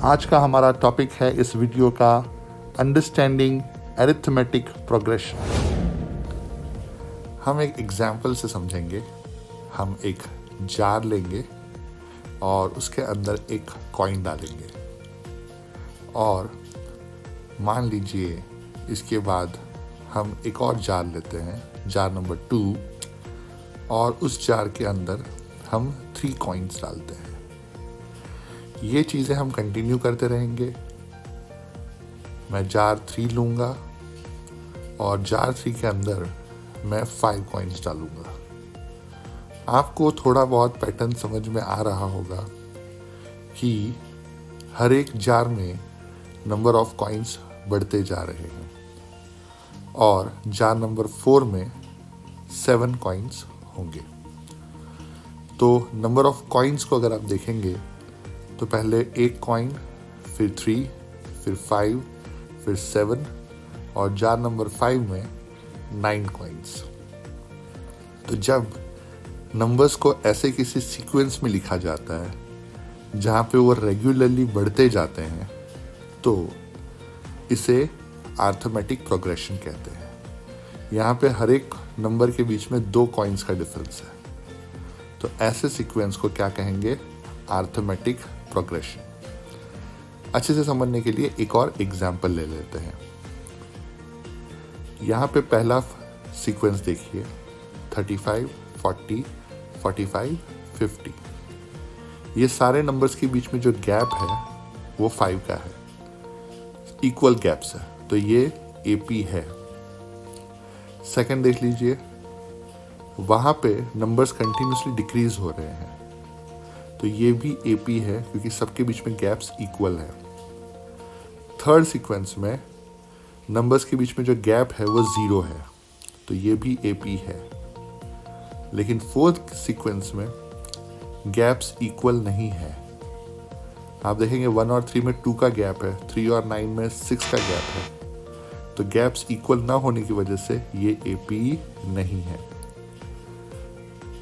आज का हमारा टॉपिक है इस वीडियो का अंडरस्टैंडिंग अरिथमेटिक प्रोग्रेशन। हम एक एग्जाम्पल से समझेंगे। हम एक जार लेंगे और उसके अंदर एक कॉइन डालेंगे और मान लीजिए इसके बाद हम एक और जार लेते हैं, जार नंबर 2, और उस जार के अंदर हम 3 कॉइन्स डालते हैं। ये चीज़ें हम कंटिन्यू करते रहेंगे। मैं जार 3 लूँगा और जार 3 के अंदर मैं 5 कॉइन्स डालूँगा। आपको थोड़ा बहुत पैटर्न समझ में आ रहा होगा कि हर एक जार में नंबर ऑफ कॉइन्स बढ़ते जा रहे हैं और जार नंबर 4 में 7 कॉइन्स होंगे। तो नंबर ऑफ कॉइन्स को अगर आप देखेंगे तो पहले 1 कॉइन, फिर 3, फिर 5, फिर 7 और जार नंबर 5 में 9 कॉइन्स। तो जब नंबर्स को ऐसे किसी सीक्वेंस में लिखा जाता है जहाँ पे वो रेगुलरली बढ़ते जाते हैं तो इसे अरिथमेटिक प्रोग्रेशन कहते हैं। यहाँ पे हर एक नंबर के बीच में 2 कॉइन्स का डिफरेंस है। तो ऐसे सीक्वेंस को क्या कहेंगे? Arithmetic progression. अच्छे से समझने के लिए एक और एग्जाम्पल ले लेते हैं। यहाँ पे पहला सीक्वेंस देखिए, 35, 40, 45, 50। ये सारे नंबर्स के बीच में जो गैप है वो 5 का है, इक्वल गैप्स है, तो ये AP है। सेकंड देख लीजिए, वहाँ पे नंबर्स कंटिन्यूसली डिक्रीज हो रहे हैं, तो ये भी AP है क्योंकि सबके बीच में गैप्स इक्वल है। थर्ड सीक्वेंस में नंबर्स के बीच में जो गैप है वो 0 है, तो ये भी AP है। लेकिन फोर्थ सीक्वेंस में गैप्स इक्वल नहीं है। आप देखेंगे 1 और 3 में 2 का गैप है, 3 और 9 में 6 का गैप है, तो गैप्स इक्वल ना होने की वजह से ये AP नहीं है।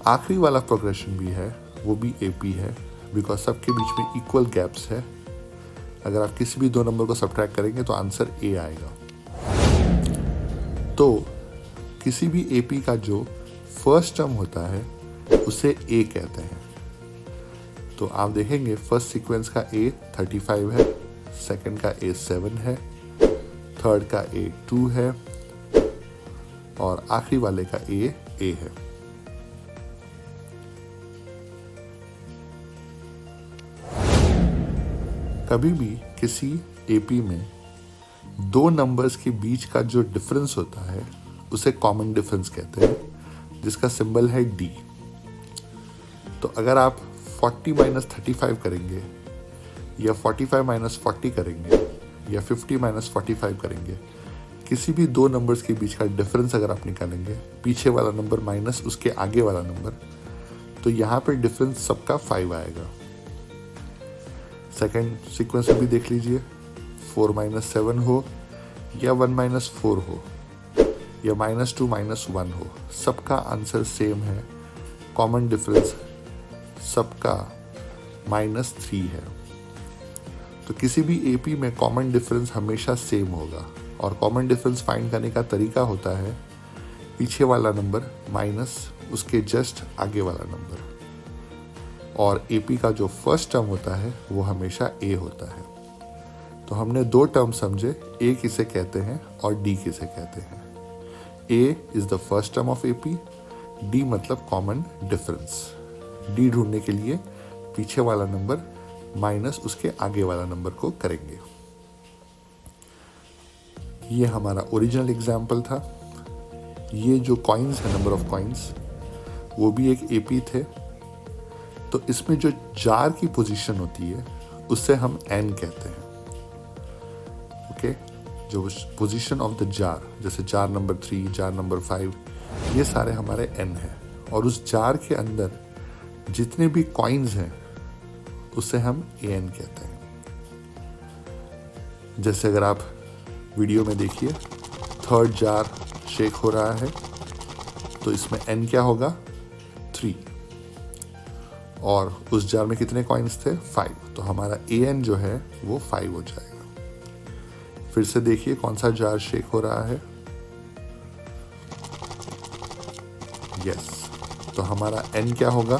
आखिरी वाला प्रोग्रेशन भी है, वो भी AP है बिकॉज सबके बीच में इक्वल गैप्स है। अगर आप किसी भी 2 नंबर को सब्ट्रैक्ट करेंगे तो आंसर A आएगा। तो किसी भी AP का जो फर्स्ट टर्म होता है उसे A कहते हैं। तो आप देखेंगे फर्स्ट सीक्वेंस का A 35 है, सेकंड का A 7 है, थर्ड का A 2 है और आखिरी वाले का A है। कभी भी किसी AP में 2 नंबर्स के बीच का जो डिफरेंस होता है उसे कॉमन डिफरेंस कहते हैं, जिसका सिंबल है D। तो अगर आप 40 - 35 करेंगे या 45 - 40 करेंगे या 50 - 45 करेंगे, किसी भी 2 नंबर्स के बीच का डिफरेंस अगर आप निकालेंगे, पीछे वाला नंबर माइनस उसके आगे वाला नंबर, तो यहाँ पर डिफरेंस सबका 5 आएगा। सेकेंड सीक्वेंस में भी देख लीजिए, 4 - 7 हो या 1 - 4 हो या -2 - 1 हो, सबका आंसर सेम है। कॉमन डिफरेंस सबका -3 है। तो किसी भी AP में कॉमन डिफरेंस हमेशा सेम होगा और कॉमन डिफरेंस फाइंड करने का तरीका होता है पीछे वाला नंबर माइनस उसके जस्ट आगे वाला नंबर, और AP का जो फर्स्ट टर्म होता है वो हमेशा A होता है। तो हमने 2 टर्म समझे, A किसे कहते हैं और D किसे कहते हैं। A is the first term of AP, D मतलब कॉमन डिफरेंस। D ढूंढने के लिए पीछे वाला नंबर माइनस उसके आगे वाला नंबर को करेंगे। ये हमारा ओरिजिनल एग्जाम्पल था। ये जो कॉइन्स है, नंबर ऑफ कॉइन्स, वो भी एक AP थे। तो इसमें जो जार की पोजीशन होती है उससे हम N कहते हैं। ओके, जो पोजीशन ऑफ द जार, जैसे जार नंबर 3, जार नंबर 5, ये सारे हमारे N हैं। और उस जार के अंदर जितने भी कॉइन्स हैं उससे हम AN कहते हैं। जैसे अगर आप वीडियो में देखिए, थर्ड जार शेक हो रहा है, तो इसमें N क्या होगा? 3। और उस जार में कितने कॉइन्स थे? 5। तो हमारा AN जो है वो 5 हो जाएगा। फिर से देखिए कौन सा जार शेक हो रहा है। यस, तो हमारा N क्या होगा?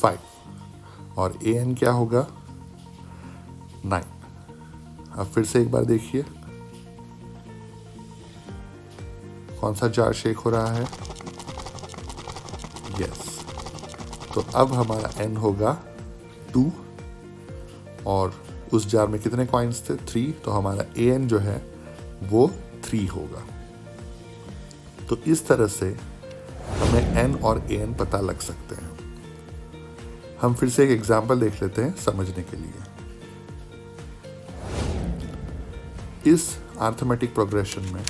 5 और AN क्या होगा? 9। अब फिर से एक बार देखिए कौन सा जार शेक हो रहा है। यस, तो अब हमारा N होगा 2 और उस जार में कितने कॉइन्स थे? 3। तो हमारा AN जो है वो 3 होगा। तो इस तरह से हमें N और AN पता लग सकते हैं। हम फिर से एक एग्जाम्पल देख लेते हैं समझने के लिए। इस अरिथमेटिक प्रोग्रेशन में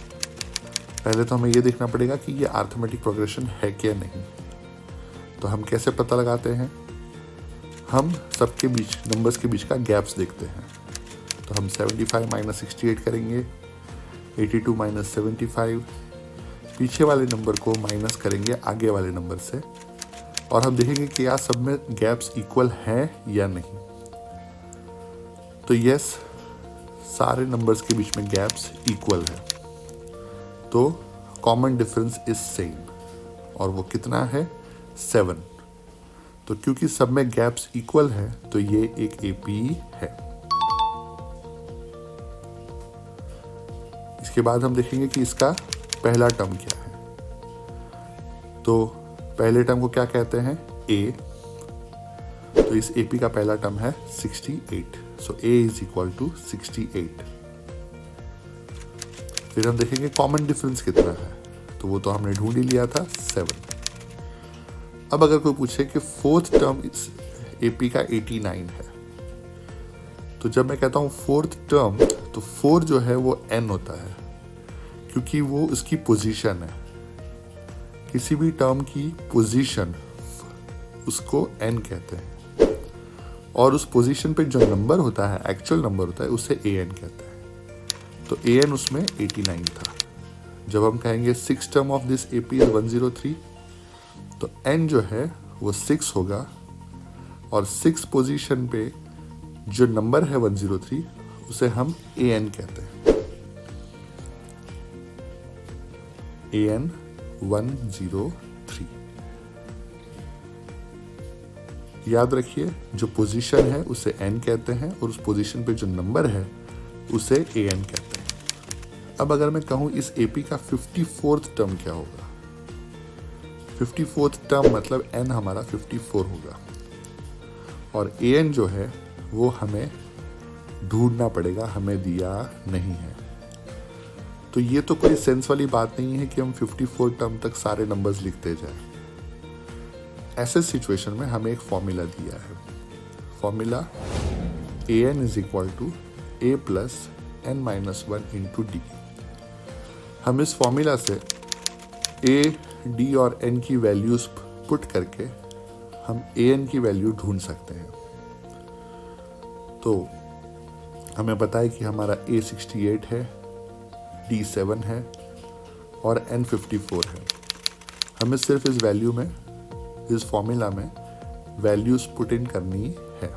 पहले तो हमें यह देखना पड़ेगा कि ये अरिथमेटिक प्रोग्रेशन है क्या नहीं। तो हम कैसे पता लगाते हैं? हम सबके बीच नंबर्स के बीच का गैप्स देखते हैं। तो हम 75 माइनस 68 करेंगे, 82 माइनस 75, पीछे वाले नंबर को माइनस करेंगे आगे वाले नंबर से, और हम देखेंगे कि क्या सब में गैप्स इक्वल हैं या नहीं। तो यस, सारे नंबर्स के बीच में गैप्स इक्वल है। तो कॉमन डिफरेंस इज सेम, और वो कितना है? 7। तो क्योंकि सब में गैप्स इक्वल है तो ये एक AP है। इसके बाद हम देखेंगे कि इसका पहला टर्म क्या है। तो पहले टर्म को क्या कहते हैं? A। तो इस AP का पहला टर्म है 68। सो A इज इक्वल टू 68। फिर हम देखेंगे कॉमन डिफरेंस कितना है। तो वो तो हमने ढूंढ ही लिया था, 7। अब अगर कोई पूछे कि फोर्थ टर्म इस AP का 89 है, तो जब मैं कहता हूं फोर्थ टर्म, तो 4 जो है वो N होता है, क्योंकि वो उसकी पोजीशन है। किसी भी टर्म की पोजीशन उसको N कहते हैं, और उस पोजीशन पे जो नंबर होता है, एक्चुअल नंबर होता है, उसे AN कहते हैं। तो AN उसमें 89 था। जब हम कहेंगे 6 term of this AP is 103, तो N जो है वो 6 होगा, और 6 पोजीशन पे जो नंबर है 103 उसे हम AN कहते हैं। AN 103। याद रखिए, जो पोजीशन है उसे N कहते हैं, और उस पोजीशन पे जो नंबर है उसे AN कहते हैं। अब अगर मैं कहूं इस AP का 54th टर्म क्या होगा? 54th टर्म मतलब N हमारा 54 होगा, और AN जो है वो हमें ढूंढना पड़ेगा, हमें दिया नहीं है। तो ये तो कोई सेंस वाली बात नहीं है कि हम 54 टर्म तक सारे नंबर्स लिखते जाएं। ऐसे सिचुएशन में हमें एक फॉर्मूला दिया है। Formula AN is equal to A plus N-1 into D। हम इस फॉर्मूला से A, D और N की वैल्यूज पुट करके हम AN की वैल्यू ढूंढ सकते हैं। तो हमें पता है कि हमारा A 68 है, D 7 है और N 54 है। हमें सिर्फ इस वैल्यू में, इस फॉर्मूला में वैल्यूज पुट इन करनी है।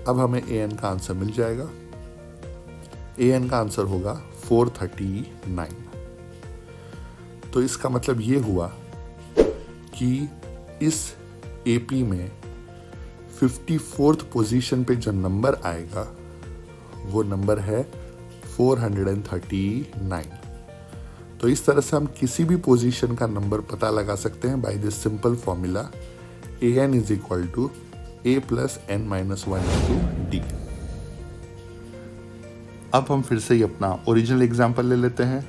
अब हमें AN का आंसर मिल जाएगा। AN का आंसर होगा 439। तो इसका मतलब ये हुआ कि इस AP में 54th पोजीशन पे जो नंबर आएगा वो नंबर है 439। तो इस तरह से हम किसी भी पोजीशन का नंबर पता लगा सकते हैं by this simple formula AN is equal to A plus N-1 into D। अब हम फिर से ही अपना ओरिजिनल एग्जाम्पल ले लेते हैं।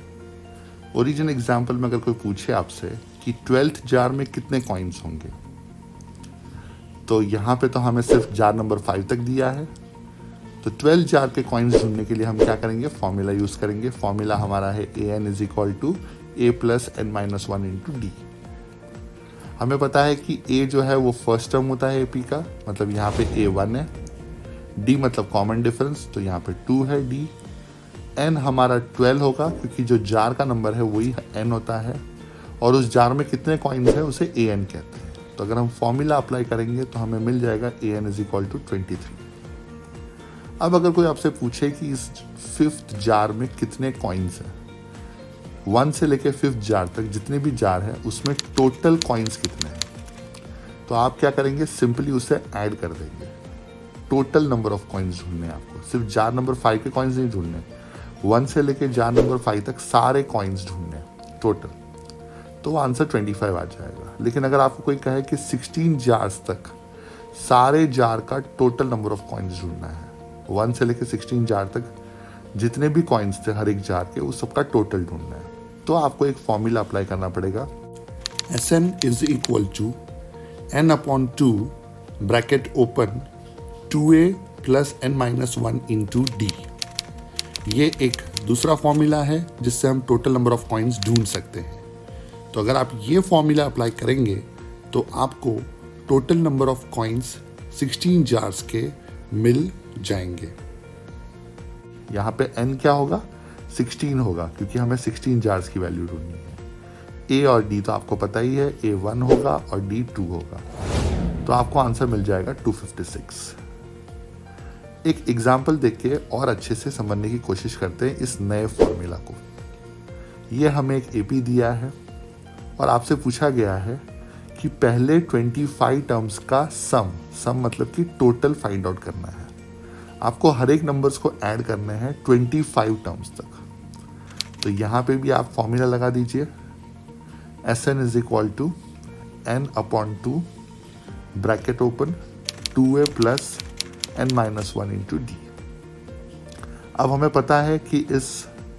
ओरिजिनल एग्जाम्पल में अगर कोई पूछे आपसे कि 12th जार में कितने कॉइन्स होंगे, तो यहाँ पे तो हमें सिर्फ जार नंबर 5 तक दिया है। तो 12 जार के कॉइन्स ढूंढने के लिए हम क्या करेंगे? फॉर्मूला यूज करेंगे। फॉर्मूला हमारा है AN is equal to A plus N-1 into D। हमें पता है कि ए जो है वो फर्स्ट टर्म होता है एपी का, मतलब यहाँ पे ए 1 है। डी मतलब कॉमन डिफरेंस, तो यहाँ पे 2 है डी। एन हमारा 12 होगा क्योंकि जो जार का नंबर है वही एन होता है, और उस जार में कितने कॉइन्स हैं उसे ए एन कहते हैं। तो अगर हम फॉर्मूला अप्लाई करेंगे तो हमें मिल जाएगा A N is equal to 23। अब अगर कोई आपसे पूछे कि इस 5th जार में कितने कॉइन्स हैं, 1 से लेके 5th जार तक जितने भी जार हैं उसमें टोटल कॉइन्स कितने हैं, तो आप क्या करेंगे, सिंपली उसे ऐड कर देंगे। टोटल नंबर ऑफ कॉइन्स ढूंढने हैं आपको, सिर्फ जार नंबर 5 के कॉइन्स नहीं ढूंढने, 1 से लेके जार नंबर 5 तक सारे कॉइन्स ढूंढने हैं टोटल, तो आंसर 25 आ जाएगा। लेकिन अगर आपको कोई कहे कि 16 जार्स तक सारे जार का टोटल नंबर ऑफ कॉइन्स ढूंढना है, 1 से लेके 16 जार तक जितने भी कॉइन्स थे हर एक जार के, उस सबका टोटल ढूंढना है, तो आपको एक फॉर्मूला अप्लाई करना पड़ेगा। Sn is equal to n upon 2 bracket open 2a plus n minus 1 into D. ये एक दूसरा फॉर्मूला है जिससे हम टोटल नंबर ऑफ कॉइन्स ढूंढ सकते हैं। तो अगर आप ये फॉर्मूला अप्लाई करेंगे तो आपको total number of coins 16 jars के मिल जाएंगे। यहाँ पे n क्या होगा, 16 होगा क्योंकि हमें 16 जार्स की वैल्यू ढूंढनी है। a और d तो आपको पता ही है, a 1 होगा और d 2 होगा, तो आपको आंसर मिल जाएगा 256। एक एग्जाम्पल देख के और अच्छे से समझने की कोशिश करते हैं इस नए फॉर्मूला को। ये हमें एक एपी दिया है और आपसे पूछा गया है कि पहले 25 टर्म्स का सम मतलब कि टोटल फाइंड आउट करना है। आपको हर एक नंबर्स को ऐड करने हैं 25 टर्म्स तक। तो यहाँ पे भी आप फॉर्मूला लगा दीजिए, Sn is equal to n upon 2 bracket open 2a plus n minus 1 into D. अब हमें पता है कि इस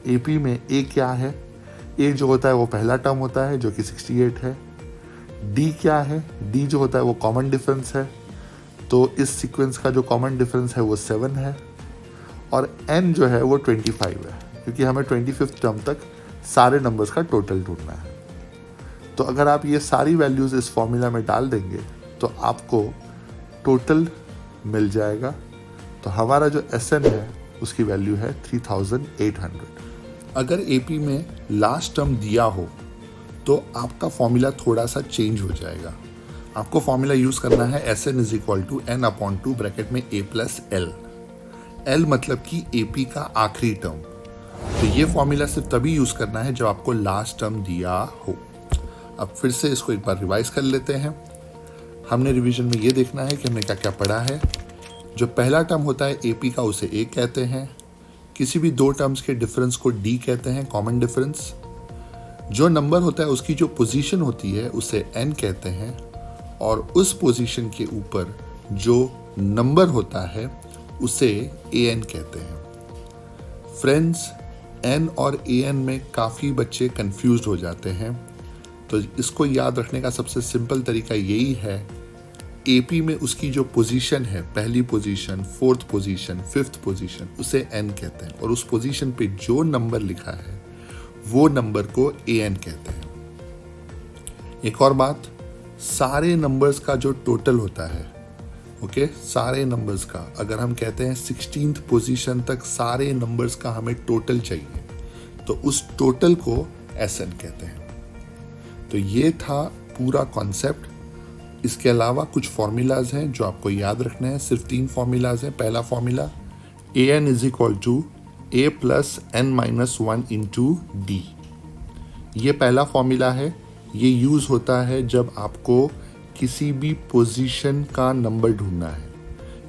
AP में a क्या है, a जो होता है वो पहला टर्म होता है जो कि 68 है। d क्या है, d जो होता है वो कॉमन डिफरेंस है, तो इस सीक्वेंस का जो कॉमन डिफरेंस है वो 7 है, और n जो है वो 25 है क्योंकि हमें 25th टर्म तक सारे नंबर्स का टोटल ढूंढना है। तो अगर आप ये सारी वैल्यूज इस फॉर्मूला में डाल देंगे तो आपको टोटल मिल जाएगा। तो हमारा जो Sn है उसकी वैल्यू है 3800। अगर AP में लास्ट टर्म दिया हो तो आपका फॉर्मूला थोड़ा सा चेंज हो जाएगा। आपको फॉर्मूला यूज करना है Sn is equal to n upon 2 bracket में a प्लस l। l मतलब कि AP का आखिरी टर्म। तो ये फॉर्मूला सिर्फ तभी यूज करना है जब आपको लास्ट टर्म दिया हो। अब फिर से इसको एक बार रिवाइज कर लेते हैं। हमने रिवीजन में ये देखना है कि हमने क्या क्या पढ़ा है। जो पहला टर्म होता है AP का उसे a कहते हैं। किसी भी दो टर्म्स के डिफरेंस को d कहते हैं, कॉमन डिफरेंस। जो नंबर होता है उसकी जो पोजीशन होती है उसे n कहते हैं, और उस पोजीशन के ऊपर जो नंबर होता है उसे an कहते हैं। फ्रेंड्स, n और an में काफ़ी बच्चे कंफ्यूज्ड हो जाते हैं, तो इसको याद रखने का सबसे सिंपल तरीका यही है, AP में उसकी जो पोजीशन है, पहली position, 4th position, 5th position, उसे n कहते हैं, और उस पोजीशन पे जो नंबर लिखा है वो नंबर को an कहते हैं। एक और बात, सारे नंबर्स का जो टोटल होता है, ओके, सारे नंबर्स का, अगर हम कहते हैं 16th पोजीशन तक सारे नंबर्स का हमें टोटल चाहिए तो उस टोटल को Sn कहते हैं। तो ये था पूरा कॉन्सेप्ट। इसके अलावा कुछ फॉर्मूलाज हैं जो आपको याद रखने हैं। सिर्फ 3 फॉर्मूलाज हैं। पहला formula an is equal to a plus n minus 1 into D. ये पहला फॉर्मूला है। ये यूज़ होता है जब आपको किसी भी पोजीशन का नंबर ढूंढना है।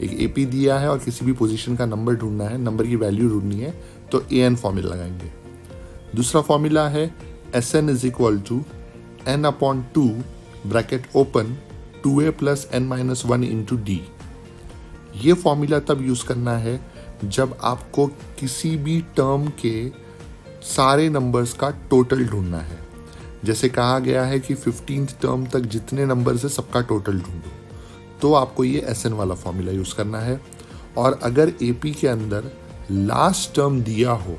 एक AP दिया है और किसी भी पोजीशन का नंबर ढूंढना है, नंबर की वैल्यू ढूंढनी है, तो an फॉर्मूला लगाएंगे। दूसरा फॉर्मूला है Sn is equal to n upon 2 bracket open 2a plus n minus 1 into D. ये फॉर्मूला तब यूज़ करना है जब आपको किसी भी टर्म के सारे नंबर्स का टोटल ढूंढना है। जैसे कहा गया है कि 15th टर्म तक जितने नंबर्स है सबका टोटल ढूंढो, तो आपको ये Sn वाला फॉर्मूला यूज़ करना है। और अगर AP के अंदर लास्ट टर्म दिया हो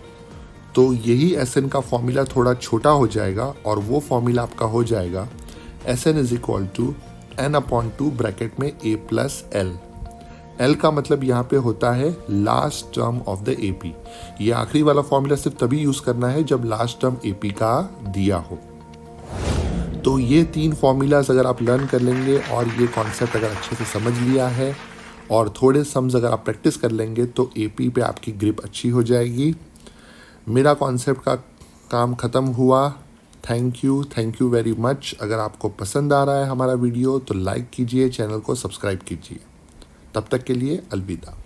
तो यही Sn का फॉर्मूला थोड़ा छोटा हो जाएगा और वो फॉर्मूला आपका हो जाएगा S N is equal to N upon 2 bracket में ए प्लस एल। एल का मतलब यहाँ पे होता है last term of the AP. ये आखिरी वाला फॉर्मूला सिर्फ तभी यूज करना है जब लास्ट टर्म एपी का दिया हो। तो ये 3 फॉर्मूलाज अगर आप लर्न कर लेंगे और ये कॉन्सेप्ट अगर अच्छे से समझ लिया है और थोड़े सम्स अगर आप प्रैक्टिस कर लेंगे तो एपी पे आपकी ग्रिप अच्छी हो जाएगी। मेरा कॉन्सेप्ट का काम ख़त्म हुआ। Thank you very much. अगर आपको पसंद आ रहा है हमारा वीडियो तो लाइक कीजिए, चैनल को सब्सक्राइब कीजिए। तब तक के लिए अलविदा।